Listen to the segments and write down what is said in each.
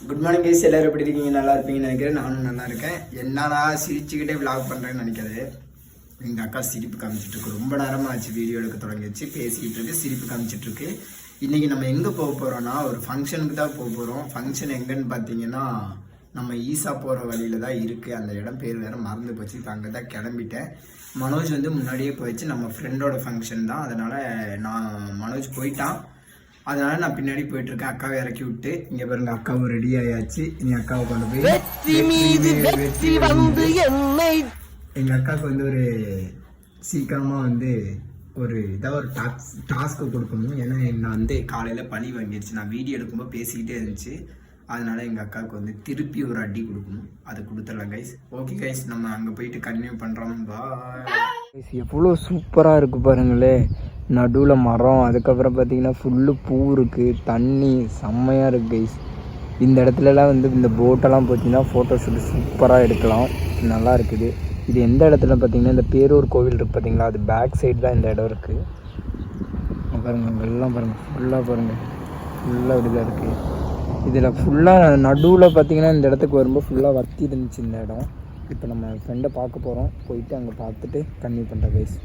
Good morning guys, எல்லாரும் எப்படி இருக்கீங்க? நல்லா இருப்பீங்கன்னு நினைக்கிறேன். நானும் நல்லா இருக்கேன். என்னடா சிரிச்சுக்கிட்டே விளாக் பண்ணுறேன்னு நினைக்காது. எங்கள் அக்கா சிரிப்பு காமிச்சிட்ருக்கு. ரொம்ப நேரமாக ஆச்சு வீடியோ எடுக்க தொடங்கிடுச்சு. பேசிக்கிட்டு இருக்கு, சிரிப்பு காமிச்சிட்ருக்கு. இன்றைக்கி நம்ம எங்கே போக போகிறோன்னா ஒரு ஃபங்க்ஷனுக்கு தான் போக போகிறோம். ஃபங்க்ஷன் எங்கன்னு பார்த்தீங்கன்னா நம்ம ஈசா போகிற வழியில் தான் இருக்குது. அந்த இடம் பேர் வேறு மறந்து போச்சு. இப்போ அங்கே தான் கிளம்பிட்டேன். மனோஜ் வந்து முன்னாடியே போயிடுச்சு. நம்ம ஃப்ரெண்டோட ஃபங்க்ஷன் தான், அதனால் நான் மனோஜ் போயிட்டான். அதனால நான் பின்னாடி போயிட்டு இருக்கேன். அக்காவை இறக்கி விட்டு இங்க பாருங்க, அக்காவும் ரெடி ஆயாச்சு. நீ அக்காவை கொண்டு போய் எங்க அக்காவுக்கு வந்து ஒரு சீக்கிரமா வந்து ஒரு ஏதாவது ஒரு டாஸ்க்கு கொடுக்கணும். ஏன்னா நான் வந்து காலையில பழி வாங்கிடுச்சு. நான் வீடியோ எடுக்கும்போது பேசிக்கிட்டே இருந்துச்சு. அதனால எங்க அக்காவுக்கு வந்து திருப்பி ஒரு அடி கொடுக்கணும். அது கொடுத்துடலாம் கைஸ். ஓகே கைஸ், நம்ம அங்க போயிட்டு கன்டினியூ பண்றோம். பாய். எவ்வளோ சூப்பராக இருக்குது பாருங்களே. நடுவில் மரம், அதுக்கப்புறம் பார்த்தீங்கன்னா ஃபுல்லு பூ இருக்குது, தண்ணி செம்மையாக இருக்குது கைஸ். இந்த இடத்துலலாம் வந்து இந்த போட்டெல்லாம் போச்சுன்னா ஃபோட்டோ ஷூட் சூப்பராக எடுக்கலாம். நல்லா இருக்குது. இது எந்த இடத்துல பார்த்தீங்கன்னா இந்த பேரூர் கோவில் இருக்குது பார்த்தீங்களா, அது பேக் சைடு தான் இந்த இடம் இருக்குது. பாருங்கள், எல்லாம் பாருங்கள், ஃபுல்லாக பாருங்கள், ஃபுல்லாக இப்படி தான் இருக்குது. இதில் ஃபுல்லாக நடுவில் பார்த்தீங்கன்னா இந்த இடத்துக்கு வரும்போது ஃபுல்லாக வத்தி இருந்துச்சு இந்த இடம். இப்போ நம்ம ஃப்ரெண்டை பார்க்க போகிறோம். போயிட்டு அங்கே பார்த்துட்டு கன்டினியூ பண்ணுற கைஸ்.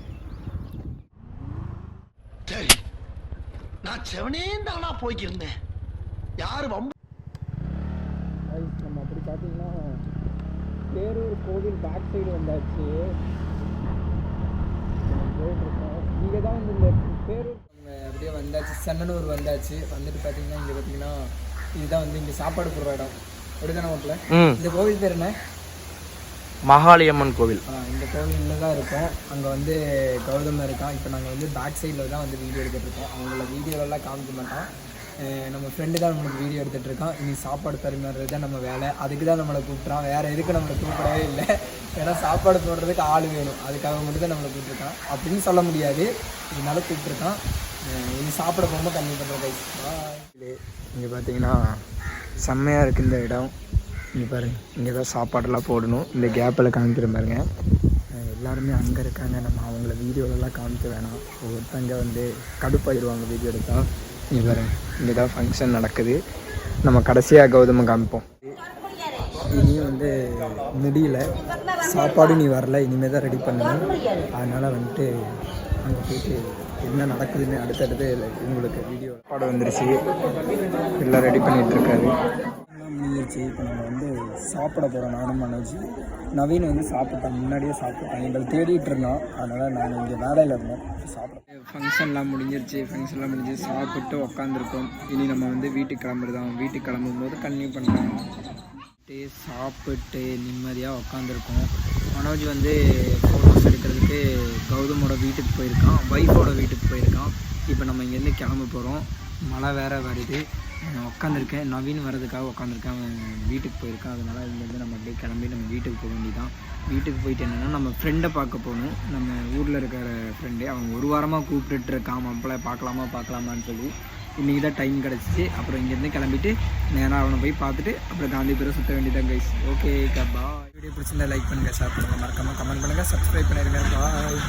சரி, நான் செவனே தானா போய்க்கிருந்தேன். யாரு வம்பு? நம்ம அப்படி பார்த்தீங்கன்னா பேரூர் கோவில் பேக் சைடு வந்தாச்சு. போயிட்டுருக்கோம். இங்கே தான் வந்து இந்த பேரூர் நம்ம அப்படியே வந்தாச்சு, சென்னனூர் வந்தாச்சு. வந்துட்டு பார்த்தீங்கன்னா இங்கே பார்த்தீங்கன்னா இதுதான் வந்து இங்கே சாப்பாடு போடுற இடம். அப்படிதானே ஹோட்டலில். இந்த கோவில் பேர் என்ன? மகாளியம்மன் கோவில். இந்த கோவிலில் தான் இருக்கோம். அங்கே வந்து கௌதம் இருக்கான். இப்போ நாங்கள் வந்து பேக் சைடில் தான் வந்து வீடியோ எடுத்துகிட்ருக்கோம். அவங்கள வீடியோவெல்லாம் காமிக்க மாட்டோம். நம்ம ஃப்ரெண்டு தான் நம்மளுக்கு வீடியோ எடுத்துகிட்ருக்கான். இனி சாப்பாடு பரிமாறுறது தான் நம்ம வேலை. அதுக்கு தான் நம்மளை கூப்பிட்றான். வேறு எதுக்கு நம்மளை கூப்பிடவே இல்லை. ஏன்னா சாப்பாடு போடுறதுக்கு ஆள் வேணும். அதுக்காக மட்டும் தான் நம்மளை கூப்பிட்ருக்கான் அப்படின்னு சொல்ல முடியாது. இதனால கூப்பிட்ருக்கான். இனி சாப்பிட போகும்போது கம்மி பண்ணுற கைஸ். இங்கே பார்த்தீங்கன்னா செம்மையாக இருக்குது இந்த இடம். இங்கே பாருங்கள், இங்கே தான் சாப்பாடெல்லாம் போடணும். இந்த கேப்பில் காமிக்கிற பாருங்க. எல்லாருமே அங்கே இருக்காங்க. நம்ம அவங்கள வீடியோலெல்லாம் காமிக்க வேணாம். ஒருத்தங்க வந்து கடுப்பாயிடுவாங்க வீடியோ எடுத்தால். இங்கே பாருங்கள், இங்கே தான் ஃபங்க்ஷன் நடக்குது. நம்ம கடைசியாக கௌதம காமிப்போம். இனியும் வந்து முடியல, சாப்பாடு நீ வரல, இனிமேல் தான் ரெடி பண்ணணும். அதனால் வந்துட்டு அங்கே போயிட்டு என்ன நடக்குதுன்னு அடுத்தடுத்து உங்களுக்கு வீடியோ சாப்பாடு வந்துருச்சு. எல்லாம் ரெடி பண்ணிகிட்ருக்காரு. முடிஞ்சிருச்சு. இப்போ நம்ம வந்து சாப்பிட போகிறோம். நானும் மனோஜ். நவீன் வந்து சாப்பிட்டான், முன்னாடியே சாப்பிட்டான். எங்களை தேடிட்டு இருந்தோம். அதனால் நாங்கள் இங்கே வேலையில் இருந்தோம். சாப்பிட ஃபங்க்ஷன்லாம் முடிஞ்சிருச்சு. ஃபங்க்ஷன்லாம் முடிஞ்சு சாப்பிட்டு உக்காந்துருக்கோம். இனி நம்ம வந்து வீட்டுக்கு கிளம்புறதான். வீட்டுக்கு கிளம்பும்போது கன்டினியூ பண்ணுறோம். சாப்பிட்டு நிம்மதியாக உக்காந்துருக்கோம். மனோஜ் வந்து ஃபோட்டோஸ் எடுக்கிறதுக்கு கௌதமோட வீட்டுக்கு போயிருக்கான், ஒய்ஃபோட வீட்டுக்கு போயிருக்கான். இப்போ நம்ம இங்கேருந்து கிளம்ப போகிறோம். மழை வேறு வருது. உட்காந்துருக்கேன். நவீன் வர்றதுக்காக உட்காந்துருக்கேன். அவன் வீட்டுக்கு போயிருக்கான். அதனால் இங்கேருந்து நம்ம அப்படியே கிளம்பி நம்ம வீட்டுக்கு போக வேண்டியதான். வீட்டுக்கு போயிட்டு என்னென்னா நம்ம ஃப்ரெண்டை பார்க்க போகணும். நம்ம ஊரில் இருக்கிற ஃப்ரெண்டு. அவன் ஒரு வாரமாக கூப்பிட்டுட்டு இருக்கான். மாப்பிள்ளை பார்க்கலாமான்னு சொல்லி. இன்றைக்கி தான் டைம் கிடச்சிச்சு. அப்புறம் இங்கேருந்து கிளம்பிட்டு நேராக அவனை போய் பார்த்துட்டு அப்புறம் காந்திபுரம் சுற்ற வேண்டியதான் கைஸ். ஓகே கப்பா. வீடியோ பிடிச்சிருந்தா லைக் பண்ணுங்கள், ஷேர் பண்ணுங்கள், மறக்காமல் கமெண்ட் பண்ணுங்கள், சப்ஸ்கிரைப் பண்ணிடுங்க. பாய்.